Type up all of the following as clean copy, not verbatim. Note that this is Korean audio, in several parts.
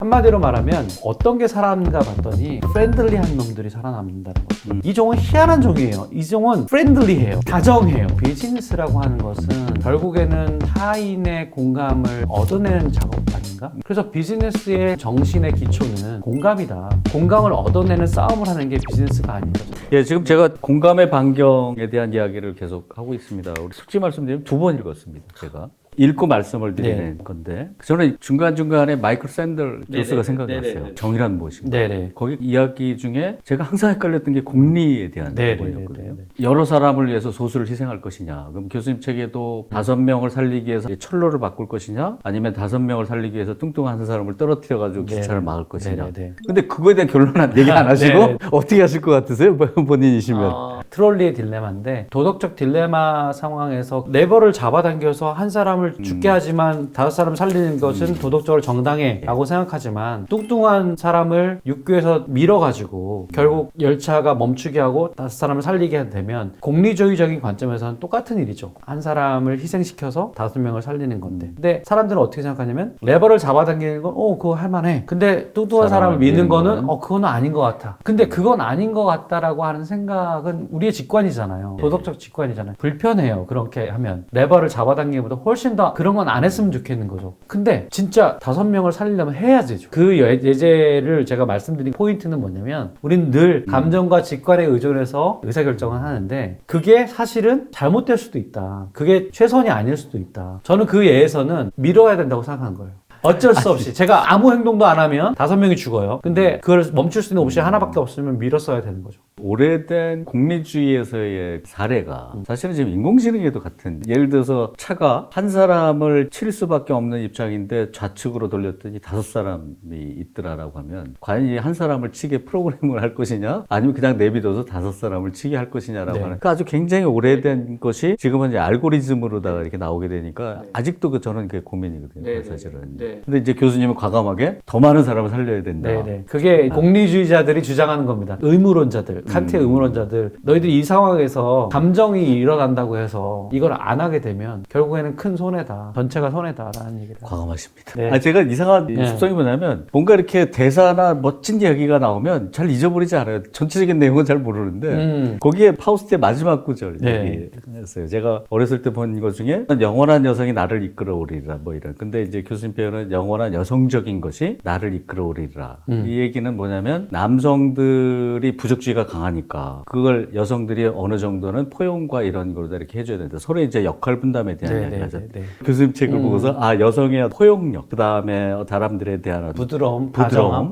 한마디로 말하면 어떤 게 살아남는가 봤더니 프렌들리한 놈들이 살아남는다는 거죠. 이 종은 희한한 종이에요. 이 종은 프렌들리해요. 다정해요. 비즈니스라고 하는 것은 결국에는 타인의 공감을 얻어내는 작업 아닌가? 그래서 비즈니스의 정신의 기초는 공감이다. 공감을 얻어내는 싸움을 하는 게 비즈니스가 아닌 거죠. 예, 지금 제가 공감의 반경에 대한 이야기를 계속 하고 있습니다. 우리 솔직히 말씀드리면 2번 읽었습니다. 제가. 읽고 말씀을 드리는 건데 저는 중간중간에 마이클 샌들 교수가 생각이 났어요. 정의란 무엇인가. 거기 이야기 중에 제가 항상 헷갈렸던 게 공리에 대한 부분이었거든요. 여러 사람을 위해서 소수를 희생할 것이냐. 그럼 교수님 책에도 5명을 살리기 위해서 철로를 바꿀 것이냐 아니면 5명을 살리기 위해서 뚱뚱한 한 사람을 떨어뜨려가지고 기차를 막을 것이냐. 근데 그거에 대한 결론은 얘기 안 하시고 어떻게 하실 것 같으세요? 본인이시면. 트롤리의 딜레마인데 도덕적 딜레마 상황에서 레버를 잡아당겨서 한 사람을 죽게 하지만 5사람 살리는 것은 도덕적으로 정당해 라고 생각하지만 뚱뚱한 사람을 육교에서 밀어가지고 결국 열차가 멈추게 하고 5사람을 살리게 되면 공리주의적인 관점에서는 똑같은 일이죠. 한 사람을 희생시켜서 5명을 살리는 건데 근데 사람들은 어떻게 생각하냐면 레버를 잡아당기는 건 그거 할만해. 근데 뚱뚱한 사람을 미는 거는 그거는 아닌 것 같아. 근데 그건 아닌 것 같다라고 하는 생각은 우리의 직관이잖아요. 도덕적 직관이잖아요. 불편해요. 그렇게 하면 레버를 잡아당기기보다 훨씬 더 그런 건 안 했으면 좋겠는 거죠. 근데 진짜 5명을 살리려면 해야 되죠. 그 예제를 제가 말씀드린 포인트는 뭐냐면 우리는 늘 감정과 직관에 의존해서 의사결정을 하는데 그게 사실은 잘못될 수도 있다. 그게 최선이 아닐 수도 있다. 저는 그 예에서는 밀어야 된다고 생각하는 거예요. 어쩔 수 없이 제가 아무 행동도 안 하면 5명이 죽어요. 근데 그걸 멈출 수 있는 옵션이 하나밖에 없으면 밀었어야 되는 거죠. 오래된 공리주의에서의 사례가 사실은 지금 인공지능에도 같은, 예를 들어서 차가 한 사람을 칠 수밖에 없는 입장인데 좌측으로 돌렸더니 5사람이 있더라라고 하면 과연 이 한 사람을 치게 프로그램을 할 것이냐 아니면 그냥 내비둬서 5사람을 치게 할 것이냐라고 하는 그러니까 아주 굉장히 오래된 것이 지금은 이제 알고리즘으로다가 이렇게 나오게 되니까 아직도 저는 그게 고민이거든요. 사실은. 근데 이제 교수님은 과감하게 더 많은 사람을 살려야 된다. 그게 공리주의자들이 주장하는 겁니다. 의무론자들, 칸트의 의무론자들. 너희들이 이 상황에서 감정이 일어난다고 해서 이걸 안 하게 되면 결국에는 큰 손해다. 전체가 손해다라는 얘기를. 과감하십니다. 제가 이상한 습성이 뭐냐면 뭔가 이렇게 대사나 멋진 이야기가 나오면 잘 잊어버리지 않아요. 전체적인 내용은 잘 모르는데 거기에 파우스트의 마지막 구절 얘기했어요. 제가 어렸을 때 본 것 중에 영원한 여성이 나를 이끌어오리라 뭐 이런. 근데 이제 교수님 표현은 영원한 여성적인 것이 나를 이끌어오리라. 이 얘기는 뭐냐면 남성들이 부적주의가 강하니까 그걸 여성들이 어느 정도는 포용과 이런 걸로 이렇게 해줘야 된다. 서로 이제 역할 분담에 대한 이야기 하죠. 교수님 책을 보고서 여성의 포용력, 그 다음에 사람들에 대한 부드러움.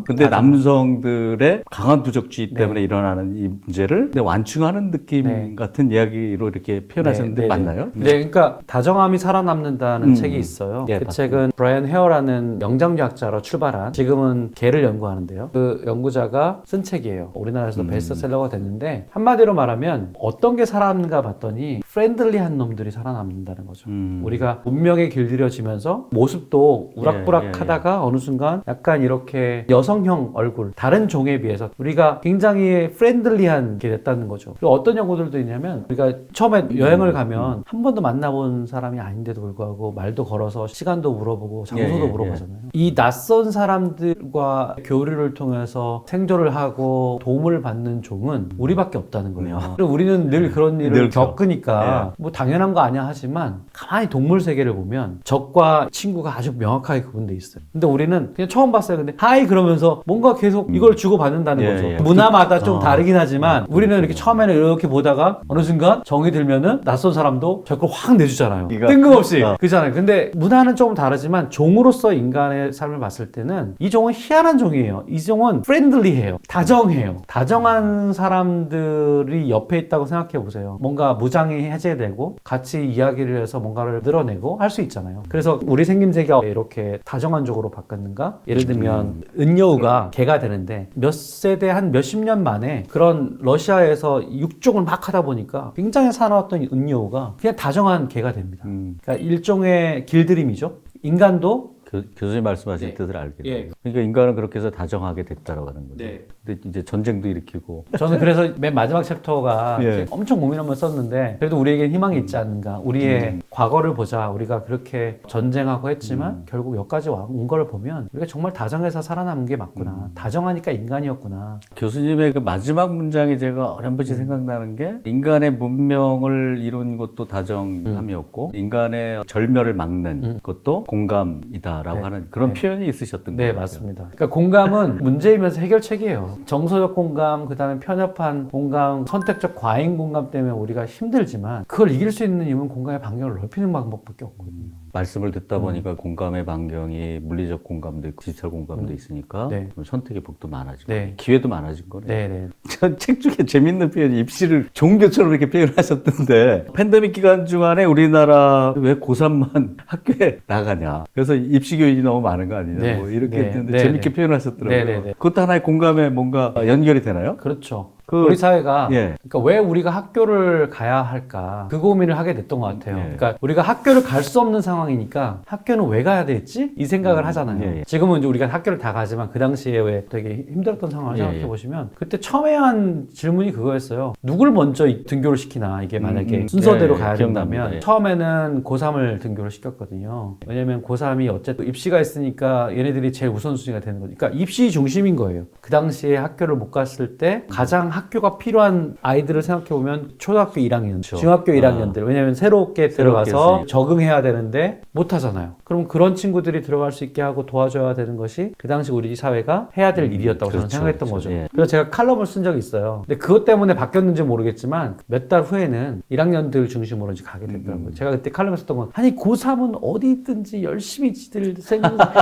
근데 남성들의 강한 부적주의 때문에 일어나는 이 문제를 완충하는 느낌 같은 이야기로 이렇게 표현하셨는데 맞나요? 그러니까 다정함이 살아남는다는 책이 있어요. 그 맞습니다. 책은 브라이언 헤어라는 영장류학자로 출발한, 지금은 개를 연구하는데요. 그 연구자가 쓴 책이에요. 우리나라에서도 베스트셀러가 됐는데 한마디로 말하면 어떤 게 살아남는가 봤더니 프렌들리한 놈들이 살아남는다는 거죠. 우리가 문명에 길들여지면서 모습도 우락부락하다가 어느 순간 약간 이렇게 여성형 얼굴, 다른 종에 비해서 우리가 굉장히 프렌들리한 게 됐다는 거죠. 그리고 어떤 연구들도 있냐면 우리가 처음에 여행을 가면 한 번도 만나본 사람이 아닌데도 불구하고 말도 걸어서 시간도 물어보고 장소도 물어보잖아요. 이 낯선 사람들과 교류를 통해서 생존을 하고 도움을 받는 종은 우리밖에 없다는 거예요. 그리고 우리는 늘 그런 일을 겪으니까 뭐 당연한 거 아니야 하지만 가만히 동물 세계를 보면 적과 친구가 아주 명확하게 구분돼 있어요. 근데 우리는 그냥 처음 봤어요. 근데 하이 그러면서 뭔가 계속 이걸 주고받는다는 거죠. 문화마다 좀 다르긴 하지만 우리는 이렇게 처음에는 이렇게 보다가 어느 순간 정이 들면은 낯선 사람도 저걸 확 내주잖아요. 뜬금없이. 그렇잖아요. 근데 문화는 조금 다르지만 종으로서 인간의 삶을 봤을 때는 이 종은 희한한 종이에요. 이 종은 프렌들리해요. 다정해요. 다정한 사람들이 옆에 있다고 생각해 보세요. 뭔가 무장이 해제되고 같이 이야기를 해서 뭔가를 늘어내고 할 수 있잖아요. 그래서 우리 생김새가 이렇게 다정한 쪽으로 바뀌었는가? 예를 들면 은여우가 개가 되는데 몇 세대 한 몇십 년 만에 그런 러시아에서 육종을 막 하다 보니까 굉장히 사나웠던 은여우가 그냥 다정한 개가 됩니다. 그러니까 일종의 길들임이죠. 인간도 교수님 말씀하신 네. 뜻을 알겠네요. 예. 그러니까 인간은 그렇게 해서 다정하게 됐다라고 하는 거죠. 네. 근데 이제 전쟁도 일으키고. 저는 그래서 맨 마지막 챕터가 예. 엄청 고민하면서 썼는데 그래도 우리에겐 희망이 있지 않는가. 우리의 과거를 보자. 우리가 그렇게 전쟁하고 했지만 결국 여기까지 온 거를 보면 우리가 정말 다정해서 살아남은 게 맞구나. 다정하니까 인간이었구나. 교수님의 그 마지막 문장이 제가 어렴풋이 생각나는 게 인간의 문명을 이룬 것도 다정함이었고 인간의 절멸을 막는 것도 공감이다라고 네. 하는 그런 네. 표현이 있으셨던 네, 거예요. 맞습니다. 그러니까 공감은 문제이면서 해결책이에요. 정서적 공감, 그 다음에 편협한 공감, 선택적 과잉 공감 때문에 우리가 힘들지만 그걸 이길 수 있는 힘은 공감의 반경을 넓히는 방법밖에 없거든요. 말씀을 듣다 보니까 공감의 반경이 물리적 공감도 있고 디지털 공감도 있으니까 네. 좀 선택의 폭도 많아지고 네. 기회도 많아진 거네요. 네네. 전 책 중에 재밌는 표현이 입시를 종교처럼 이렇게 표현하셨던데 팬데믹 기간 중간에 우리나라 왜 고3만 학교에 나가냐 그래서 입시 교육이 너무 많은 거 아니냐 네. 뭐 이렇게 네. 했는데 네. 재밌게 네. 표현하셨더라고요. 네. 네. 네. 그것도 하나의 공감에 뭔가 연결이 되나요? 그렇죠. 그- 우리 사회가 예. 그러니까 왜 우리가 학교를 가야 할까 그 고민을 하게 됐던 것 같아요. 예. 그러니까 우리가 학교를 갈 수 없는 상황이니까 학교는 왜 가야 되지? 이 생각을 하잖아요. 예, 예. 지금은 이제 우리가 학교를 다 가지만 그 당시에 왜 되게 힘들었던 상황을 예, 생각해 예. 보시면 그때 처음에 한 질문이 그거였어요. 누굴 먼저 등교를 시키나 이게 만약에 순서대로 예, 가야 기억납니다. 된다면 예. 처음에는 고3을 등교를 시켰거든요. 왜냐면 고3이 어쨌든 입시가 있으니까 얘네들이 제일 우선순위가 되는 거니까 그러니까 입시 중심인 거예요. 그 당시에 학교를 못 갔을 때 가장 학교가 필요한 아이들을 생각해보면 초등학교 1학년, 그렇죠. 중학교 1학년들 왜냐면 새롭게 들어가서 했으니까. 적응해야 되는데 못하잖아요. 그럼 그런 친구들이 들어갈 수 있게 하고 도와줘야 되는 것이 그 당시 우리 사회가 해야 될 일이었다고 저는 그렇죠, 생각했던 그렇죠. 거죠. 예. 그래서 제가 칼럼을 쓴 적이 있어요. 근데 그것 때문에 바뀌었는지 모르겠지만 몇 달 후에는 1학년들 중심으로 이제 가게 됐더라고요. 제가 그때 칼럼에 썼던 건 아니 고3은 어디 있든지 열심히 지들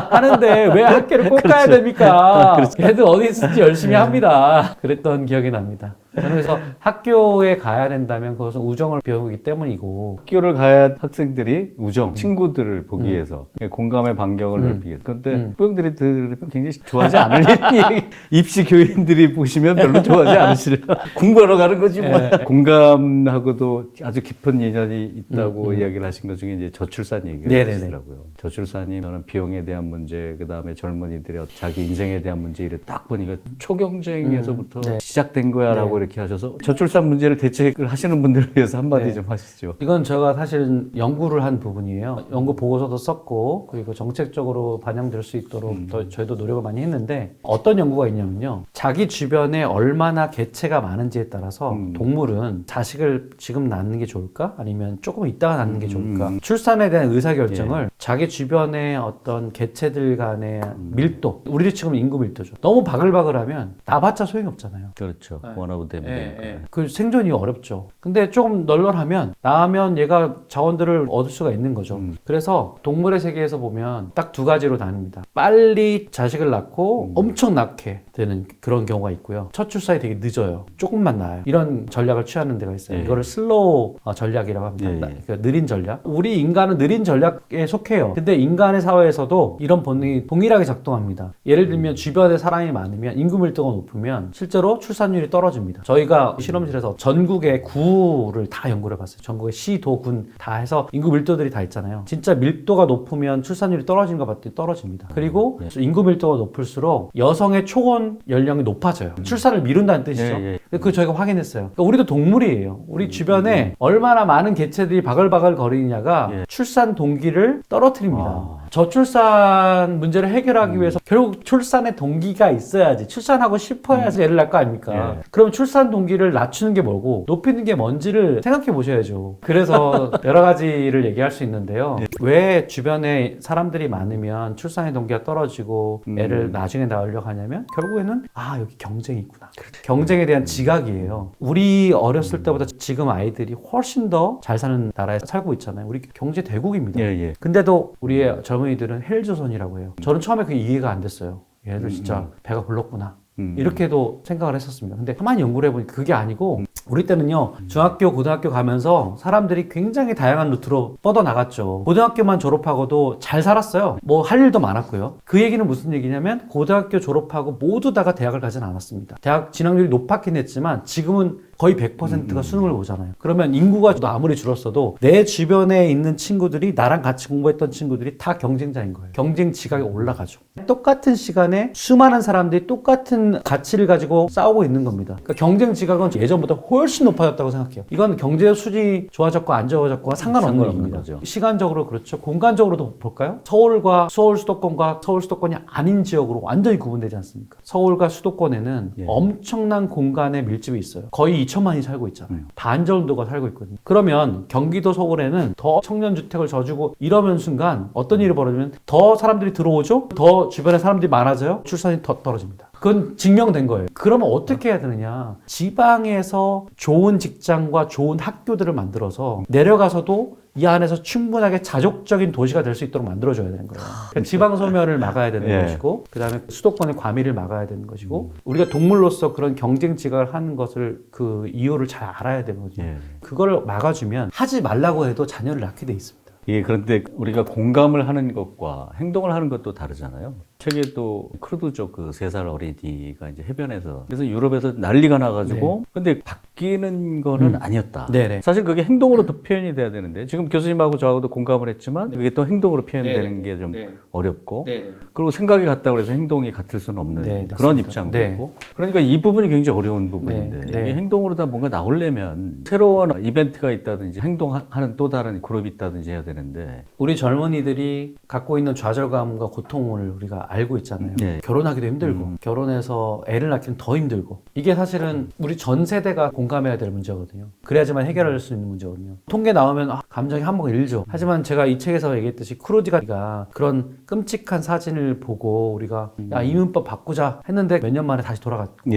하는데 왜 학교를 꼭 가야 됩니까? 걔들 어디 있든지 열심히 합니다. 그랬던 기억이 납니다. 저는 그래서 학교에 가야 된다면 그것은 우정을 배우기 때문이고 학교를 가야 할 학생들이 우정, 친구들을 보기 위해서 공감의 반경을 넓히기 위해서 그런데 후배들이 들으면 굉장히 좋아하지 않을 얘기 입시 교인들이 보시면 별로 좋아하지 않으시려 공부하러 가는 거지 뭐. 예. 공감하고도 아주 깊은 인연이 있다고 이야기를 하신 것 중에 이제 저출산 얘기가 네네네. 있더라고요. 저출산이 저는 비용에 대한 문제, 그 다음에 젊은이들의 자기 인생에 대한 문제 이를 딱 보니까 초경쟁에서부터 네. 시작된 거야라고 이렇게 하셔서 저출산 문제를 대책을 하시는 분들을 위해서 한마디 네. 좀 하시죠. 이건 제가 사실은 연구를 한 부분이에요. 연구 보고서도 썼고 그리고 정책적으로 반영될 수 있도록 저희도 노력을 많이 했는데 어떤 연구가 있냐면요. 자기 주변에 얼마나 개체가 많은지에 따라서 동물은 자식을 지금 낳는 게 좋을까? 아니면 조금 있다가 낳는 게 좋을까? 출산에 대한 의사결정을 자기 주변의 어떤 개체들 간의 밀도, 우리 지금 인구 밀도죠. 너무 바글바글하면 나봤자 소용이 없잖아요. 그렇죠. 원하고 때문에. 그 생존이 어렵죠. 근데 조금 널널하면 나면 얘가 자원들을 얻을 수가 있는 거죠. 그래서 동물의 세계에서 보면 딱 두 가지로 나뉩니다. 빨리 자식을 낳고 엄청 낳게 되는 그런 경우가 있고요. 첫 출산이 되게 늦어요. 조금만 낳아요. 이런 전략을 취하는 데가 있어요. 이거를 슬로우 전략이라고 합니다. 그러니까 느린 전략. 우리 인간은 느린 전략에 속해요. 근데 인간의 사회에서도 이런 본능이 동일하게 작동합니다. 예를 들면 주변에 사람이 많으면 인구 밀도가 높으면 실제로 출산율이 떨어집니다. 저희가 실험실에서 전국의 구를 다 연구를 해봤어요. 전국의 시, 도, 군 다 해서 인구 밀도들이 다 있잖아요. 진짜 밀도가 높으면 출산율이 떨어지는 것 봤더니 떨어집니다. 그리고 인구 밀도가 높을수록 여성의 초혼 연령이 높아져요. 출산을 미룬다는 뜻이죠. 그거 저희가 확인했어요. 그러니까 우리도 동물이에요. 우리 주변에 얼마나 많은 개체들이 바글바글 거리느냐가 출산 동기를 떨어뜨립니다. 저출산 문제를 해결하기 위해서 결국 출산의 동기가 있어야지 출산하고 싶어야지 애를 낳을 거 아닙니까? 그럼 출산 동기를 낮추는 게 뭐고 높이는 게 뭔지를 생각해 보셔야죠. 그래서 여러 가지를 얘기할 수 있는데요. 왜 주변에 사람들이 많으면 출산의 동기가 떨어지고 애를 나중에 낳으려고 하냐면 결국에는 아 여기 경쟁이 있구나. 경쟁에 대한 지각이에요. 우리 어렸을 때보다 지금 아이들이 훨씬 더 잘 사는 나라에 살고 있잖아요. 우리 경제 대국입니다. 근데도 우리의 젊은이들은 헬조선이라고 해요. 저는 처음에 그게 이해가 안 됐어요. 얘네들 진짜 배가 불렀구나. 이렇게도 생각을 했었습니다. 근데 가만히 연구를 해보니까 그게 아니고 우리 때는요 중학교 고등학교 가면서 사람들이 굉장히 다양한 루트로 뻗어나갔죠. 고등학교만 졸업하고도 잘 살았어요. 뭐 할 일도 많았고요. 그 얘기는 무슨 얘기냐면 고등학교 졸업하고 모두 다가 대학을 가진 않았습니다. 대학 진학률이 높았긴 했지만 지금은 거의 100%가 수능을 보잖아요. 그러면 인구가 아무리 줄었어도 내 주변에 있는 친구들이 나랑 같이 공부했던 친구들이 다 경쟁자인 거예요. 경쟁 지각이 올라가죠. 똑같은 시간에 수많은 사람들이 똑같은 가치를 가지고 싸우고 있는 겁니다. 그러니까 경쟁 지각은 예전보다 훨씬 높아졌다고 생각해요. 이건 경제 수준이 좋아졌고 안 좋아졌고와 상관없는 겁니다. 거죠. 시간적으로 그렇죠. 공간적으로도 볼까요? 서울과 서울 수도권과 서울 수도권이 아닌 지역으로 완전히 구분되지 않습니까? 서울과 수도권에는 엄청난 공간의 밀집이 있어요. 거의 2천만이 살고 있잖아요. 반 정도가 살고 있거든요. 그러면 경기도 서울에는 더 청년주택을 져주고 이러는 순간 어떤 일이 벌어지면 더 사람들이 들어오죠? 더 주변에 사람들이 많아져요? 출산이 더 떨어집니다. 그건 증명된 거예요. 그러면 어떻게 해야 되느냐? 지방에서 좋은 직장과 좋은 학교들을 만들어서 내려가서도 이 안에서 충분하게 자족적인 도시가 될 수 있도록 만들어줘야 되는 거예요. 그러니까 지방 소멸을 막아야 되는 것이고, 그 다음에 수도권의 과밀을 막아야 되는 것이고, 우리가 동물로서 그런 경쟁 지각을 하는 것을 그 이유를 잘 알아야 되거든요. 그걸 막아주면 하지 말라고 해도 자녀를 낳게 돼 있습니다. 예, 그런데 우리가 공감을 하는 것과 행동을 하는 것도 다르잖아요. 책에도 크루드족 그 3살 어린이가 이제 해변에서 그래서 유럽에서 난리가 나가지고 근데 바뀌는 거는 아니었다. 네네. 사실 그게 행동으로도 표현이 돼야 되는데 지금 교수님하고 저하고도 공감을 했지만 그게 또 행동으로 표현되는 게 좀 어렵고 그리고 생각이 같다고 해서 행동이 같을 수는 없는 그런 입장도 있고 그러니까 이 부분이 굉장히 어려운 부분인데 이게 행동으로 다 뭔가 나오려면 새로운 이벤트가 있다든지 행동하는 또 다른 그룹이 있다든지 해야 되는데 우리 젊은이들이 갖고 있는 좌절감과 고통을 우리가 알고 있잖아요. 결혼하기도 힘들고 결혼해서 애를 낳기는 더 힘들고 이게 사실은 우리 전 세대가 공감해야 될 문제거든요. 그래야지만 해결할 수 있는 문제거든요. 통계 나오면 감정이 한몫 일죠. 하지만 제가 이 책에서 얘기했듯이 크루디가 그런 끔찍한 사진을 보고 우리가 야, 이 문법 바꾸자 했는데 몇 년 만에 다시 돌아갔고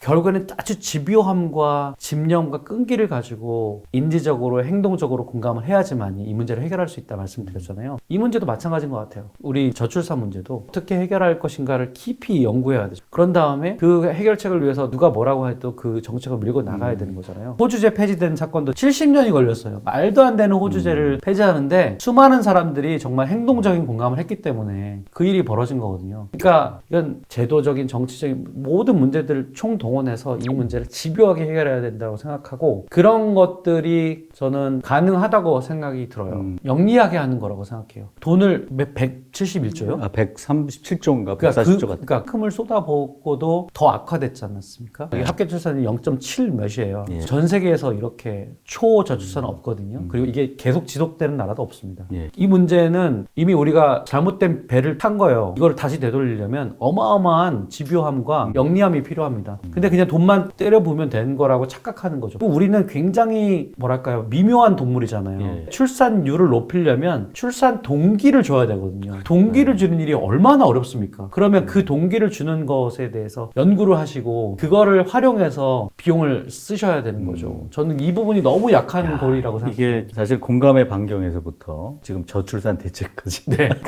결국에는 아주 집요함과 집념과 끈기를 가지고 인지적으로 행동적으로 공감을 해야지만 이 문제를 해결할 수 있다 말씀드렸잖아요. 이 문제도 마찬가지인 것 같아요. 우리 저출산 문제도 어떻게 해결할 것인가를 깊이 연구해야 되죠. 그런 다음에 그 해결책을 위해서 누가 뭐라고 해도 그 정책을 밀고 나가야 되는 거잖아요. 호주제 폐지된 사건도 70년이 걸렸어요. 말도 안 되는 호주제를 폐지하는데 수많은 사람들이 정말 행동적인 공감을 했기 때문에 그 일이 벌어진 거거든요. 그러니까 이건 제도적인 정치적인 모든 문제들을 총동원해서 이 문제를 집요하게 해결해야 된다고 생각하고 그런 것들이 저는 가능하다고 생각이 들어요. 영리하게 하는 거라고 생각해요. 돈을 171조요? 137조인가 140조 같은. 그러니까 금을 쏟아붓고도 더 악화됐지 않았습니까? 합계 출산이 0.7 몇이에요. 전 세계에서 이렇게 초저출산 없거든요. 그리고 이게 계속 지속되는 나라도 없습니다. 이 문제는 이미 우리가 잘못된 배를 탄 거예요. 이걸 다시 되돌리려면 어마어마한 집요함과 영리함이 필요합니다. 근데 그냥 돈만 때려부으면 되는 거라고 착각하는 거죠. 우리는 굉장히 뭐랄까요 미묘한 동물이잖아요. 출산율을 높이려면 출산 동기를 줘야 되거든요. 동기를 주는 일이 얼마나 어렵습니까? 그러면 그 동기를 주는 것에 대해서 연구를 하시고 그거를 활용해서 비용을 쓰셔야 되는 거죠. 저는 이 부분이 너무 약한 고리라고 생각해요. 이게 사실 공감의 반경에서부터 지금 저출산 대책까지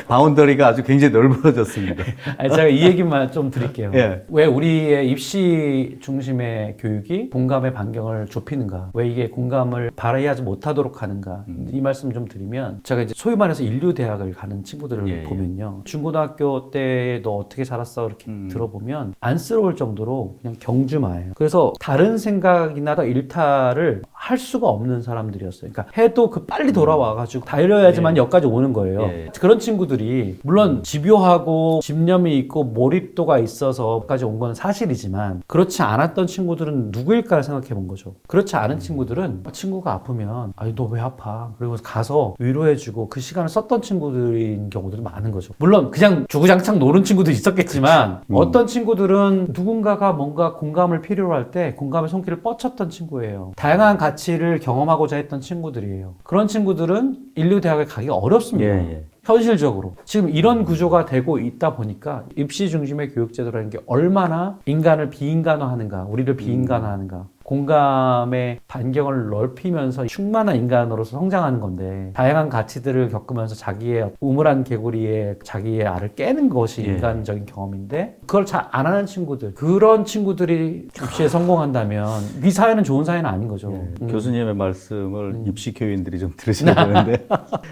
바운더리가 아주 굉장히 넓어졌습니다. 아니, 제가 이 얘기만 좀 드릴게요. 왜 우리의 입시 중심의 교육이 공감의 반경을 좁히는가? 왜 이게 공감을 발휘하지 못하도록 하는가? 이 말씀 좀 드리면 제가 이제 소위 말해서 인류대학을 가는 친구들을 보면요. 중고등학교 때 너 어떻게 살았어? 이렇게 들어보면 안쓰러울 정도로 그냥 경주마예요. 그래서 다른 생각이나 더 일탈을 할 수가 없는 사람들이었어요. 그러니까 해도 그 빨리 돌아와가지고 달려야지만 여기까지 오는 거예요. 그런 친구들이 물론 집요하고 집념이 있고 몰입도가 있어서 여기까지 온 건 사실이지만 그렇지 않았던 친구들은 누구일까 생각해 본 거죠. 그렇지 않은 친구들은 친구가 아프면 아니 너 왜 아파? 그리고 가서 위로해주고 그 시간을 썼던 친구들인 경우들이 많은 거죠. 물론 그냥 주구장창 노는 친구도 있었겠지만 어떤 친구들은 누군가가 뭔가 공감을 필요로 할 때 공감의 손길을 뻗쳤던 친구예요. 다양한 가치를 경험하고자 했던 친구들이에요. 그런 친구들은 인류대학에 가기가 어렵습니다. 현실적으로 지금 이런 구조가 되고 있다 보니까 입시 중심의 교육제도라는 게 얼마나 인간을 비인간화하는가, 우리를 비인간화하는가, 공감의 반경을 넓히면서 충만한 인간으로서 성장하는 건데 다양한 가치들을 겪으면서 자기의 우물한 개구리에 자기의 알을 깨는 것이 인간적인 경험인데 그걸 잘 안 하는 친구들, 그런 친구들이 입시에 성공한다면 이 사회는 좋은 사회는 아닌 거죠. 교수님의 말씀을 입시 교인들이 좀 들으셔야 되는데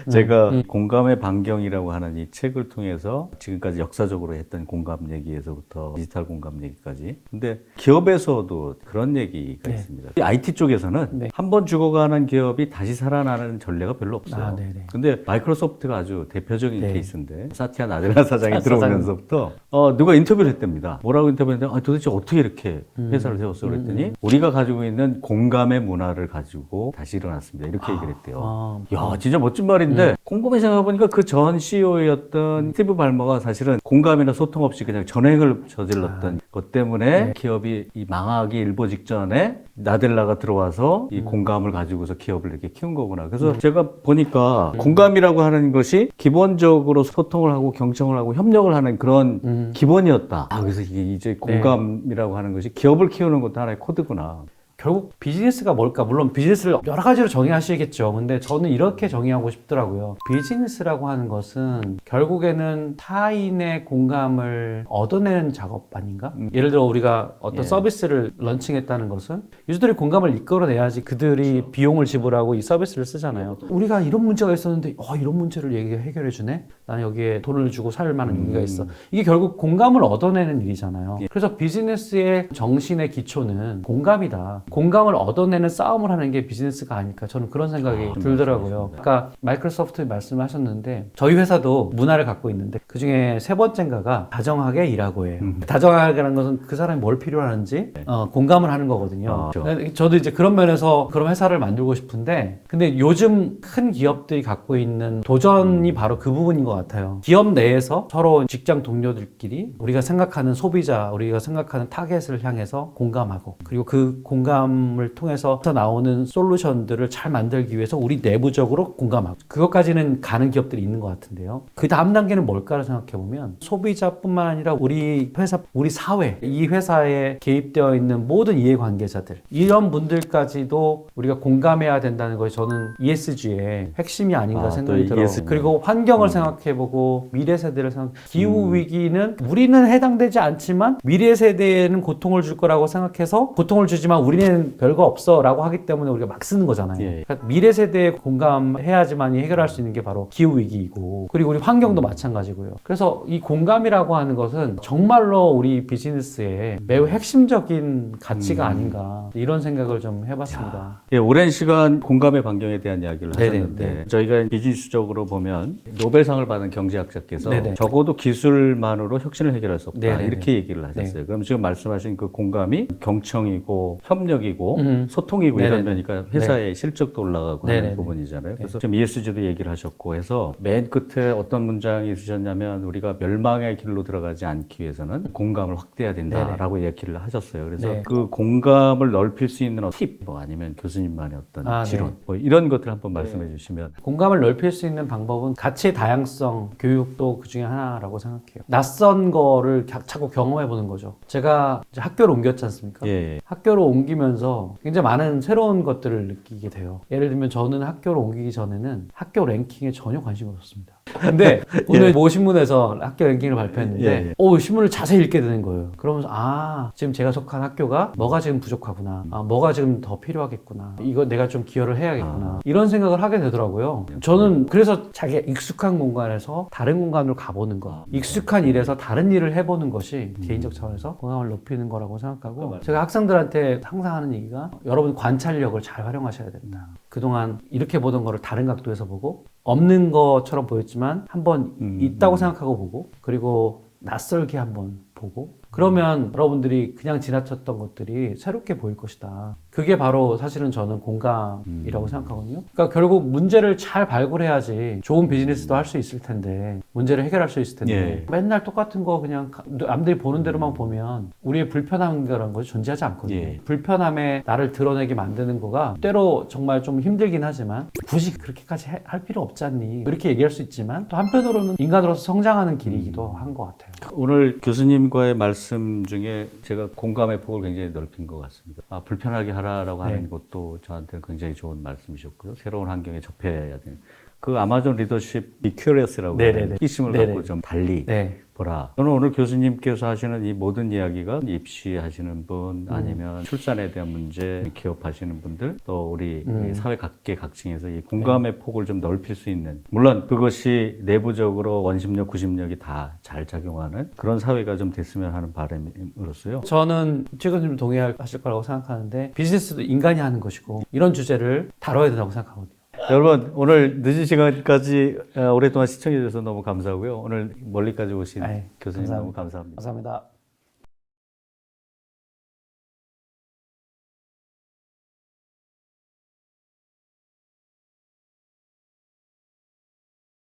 제가 공감의 반경이라고 하는 이 책을 통해서 지금까지 역사적으로 했던 공감 얘기에서부터 디지털 공감 얘기까지 근데 기업에서도 그런 얘기가 네. 있습니다. 이 IT 쪽에서는 네. 한 번 죽어가는 기업이 다시 살아나는 전례가 별로 없어요. 아, 네네. 근데 마이크로소프트가 아주 대표적인 네. 케이스인데 사티아 나델라 사장이 들어오면서부터 누가 인터뷰를 했답니다. 뭐라고 인터뷰했는데 도대체 어떻게 이렇게 회사를 세웠어 그랬더니 우리가 가지고 있는 공감의 문화를 가지고 다시 일어났습니다. 이렇게 얘기를 했대요. 야, 진짜 멋진 말인데 곰곰이 생각해보니까 그 전 CEO였던 스티브 발머가 사실은 공감이나 소통 없이 그냥 전횡을 저질렀던 것 때문에 기업이 이 망하기 일보 직전에 나델라가 들어와서 이 공감을 가지고서 기업을 이렇게 키운 거구나. 그래서 제가 보니까 공감이라고 하는 것이 기본적으로 소통을 하고 경청을 하고 협력을 하는 그런 기본이었다. 그래서 이게 이제 공감이라고 하는 것이 기업을 키우는 것도 하나의 코드구나. 결국 비즈니스가 뭘까? 물론 비즈니스를 여러 가지로 정의하시겠죠. 근데 저는 이렇게 정의하고 싶더라고요. 비즈니스라고 하는 것은 결국에는 타인의 공감을 얻어내는 작업 아닌가? 예를 들어 우리가 어떤 서비스를 런칭했다는 것은 유저들이 공감을 이끌어내야지 그들이 비용을 지불하고 이 서비스를 쓰잖아요. 우리가 이런 문제가 있었는데 이런 문제를 얘기가 해결해 주네? 나는 여기에 돈을 주고 살 만한 의미가 있어. 이게 결국 공감을 얻어내는 일이잖아요. 그래서 비즈니스의 정신의 기초는 공감이다. 공감을 얻어내는 싸움을 하는 게 비즈니스가 아닐까 저는 그런 생각이 들더라고요. 아까 마이크로소프트 말씀하셨는데 저희 회사도 문화를 갖고 있는데 그중에 세 번째인가가 다정하게 일하고 해요. 다정하게라는 것은 그 사람이 뭘 필요하는지 공감을 하는 거거든요. 저도 이제 그런 면에서 그런 회사를 만들고 싶은데 근데 요즘 큰 기업들이 갖고 있는 도전이 바로 그 부분인 것 같아요. 기업 내에서 서로 직장 동료들끼리 우리가 생각하는 소비자, 우리가 생각하는 타겟을 향해서 공감하고 그리고 그 공감을 통해서 나오는 솔루션들을 잘 만들기 위해서 우리 내부적으로 공감하고 그것까지는 가는 기업들이 있는 것 같은데요. 그 다음 단계는 뭘까를 생각해보면 소비자뿐만 아니라 우리 회사, 우리 사회, 이 회사에 개입되어 있는 모든 이해관계자들 이런 분들까지도 우리가 공감해야 된다는 것이 저는 ESG의 핵심이 아닌가 생각이 들어요. 그리고 환경을 생각해보고 미래 세대를 기후 위기는 우리는 해당되지 않지만 미래 세대에는 고통을 줄 거라고 생각해서 고통을 주지만 우리는 별거 없어 라고 하기 때문에 우리가 막 쓰는 거잖아요. 그러니까 미래 세대에 공감해야지만이 해결할 수 있는 게 바로 기후 위기이고 그리고 우리 환경도 마찬가지고요. 그래서 이 공감이라고 하는 것은 정말로 우리 비즈니스의 매우 핵심적인 가치가 아닌가 이런 생각을 좀 해봤습니다. 오랜 시간 공감의 반경에 대한 이야기를 하셨는데 저희가 비즈니스적으로 보면 노벨상을 받은 경제학자께서 적어도 기술만으로 혁신을 해결할 수 없다 이렇게 얘기를 하셨어요. 그럼 지금 말씀하신 그 공감이 경청이고 협력이고 소통이고 이런 면이니까 회사의 실적도 올라가고 하는 부분이잖아요. 그래서 지금 ESG도 얘기를 하셨고 해서 맨 끝에 어떤 문장이 있으셨냐면 우리가 멸망의 길로 들어가지 않기 위해서는 공감을 확대해야 된다라고 얘기를 하셨어요. 그래서 그 공감을 넓힐 수 있는 팁 아니면 교수님만의 어떤 지론 이런 것들 한번 말씀해 주시면. 공감을 넓힐 수 있는 방법은 가치의 다양성 교육도 그 중에 하나라고 생각해요. 낯선 거를 자꾸 경험해 보는 거죠. 제가 이제 학교를 옮겼지 않습니까? 학교를 옮기면서 굉장히 많은 새로운 것들을 느끼게 돼요. 예를 들면 저는 학교를 옮기기 전에는 학교 랭킹에 전혀 관심이 없었습니다. 근데 오늘 모 신문에서 학교 랭킹을 발표했는데 신문을 자세히 읽게 되는 거예요. 그러면서 지금 제가 속한 학교가 뭐가 지금 부족하구나. 뭐가 지금 더 필요하겠구나. 이거 내가 좀 기여를 해야겠구나. 이런 생각을 하게 되더라고요. 저는 그래서 자기가 익숙한 공간에서 다른 공간으로 가보는 거. 익숙한 일에서 다른 일을 해보는 것이 개인적 차원에서 공감을 높이는 거라고 생각하고 제가 학생들한테 항상 하는 얘기가 여러분 관찰력을 잘 활용하셔야 된다. 그동안 이렇게 보던 거를 다른 각도에서 보고 없는 것처럼 보였지만 한번 있다고 생각하고 보고 그리고 낯설게 한번 보고 그러면 여러분들이 그냥 지나쳤던 것들이 새롭게 보일 것이다. 그게 바로 사실은 저는 공감이라고 생각하거든요. 그러니까 결국 문제를 잘 발굴해야지 좋은 비즈니스도 할 수 있을 텐데 문제를 해결할 수 있을 텐데 맨날 똑같은 거 그냥 남들이 보는 대로만 보면 우리의 불편함이라는 것이 존재하지 않거든요. 불편함에 나를 드러내게 만드는 거가 때로 정말 좀 힘들긴 하지만 굳이 그렇게까지 할 필요 없지 않니 이렇게 얘기할 수 있지만 또 한편으로는 인간으로서 성장하는 길이기도 한 것 같아요. 오늘 교수님과의 말씀 중에 제가 공감의 폭을 굉장히 넓힌 것 같습니다. 불편하게 하라라고 하는 것도 저한테는 굉장히 좋은 말씀이셨고요. 새로운 환경에 접해야 되는 그 아마존 리더십 비 큐리어스라고 네네네. 호기심을 네네. 갖고 좀 달리 네. 보라. 저는 오늘 교수님께서 하시는 이 모든 이야기가 입시하시는 분 아니면 출산에 대한 문제 기업하시는 분들 또 우리 이 사회 각계 각층에서 이 공감의 폭을 좀 넓힐 수 있는 물론 그것이 내부적으로 원심력 구심력이 다 잘 작용하는 그런 사회가 좀 됐으면 하는 바람으로서요. 저는 최근님 동의하실 거라고 생각하는데 비즈니스도 인간이 하는 것이고 이런 주제를 다뤄야 된다고 생각하거든요. 여러분 오늘 늦은 시간까지 오랫동안 시청해 주셔서 너무 감사하고요. 오늘 멀리까지 오신 아이, 교수님 감사합니다. 너무 감사합니다. 감사합니다.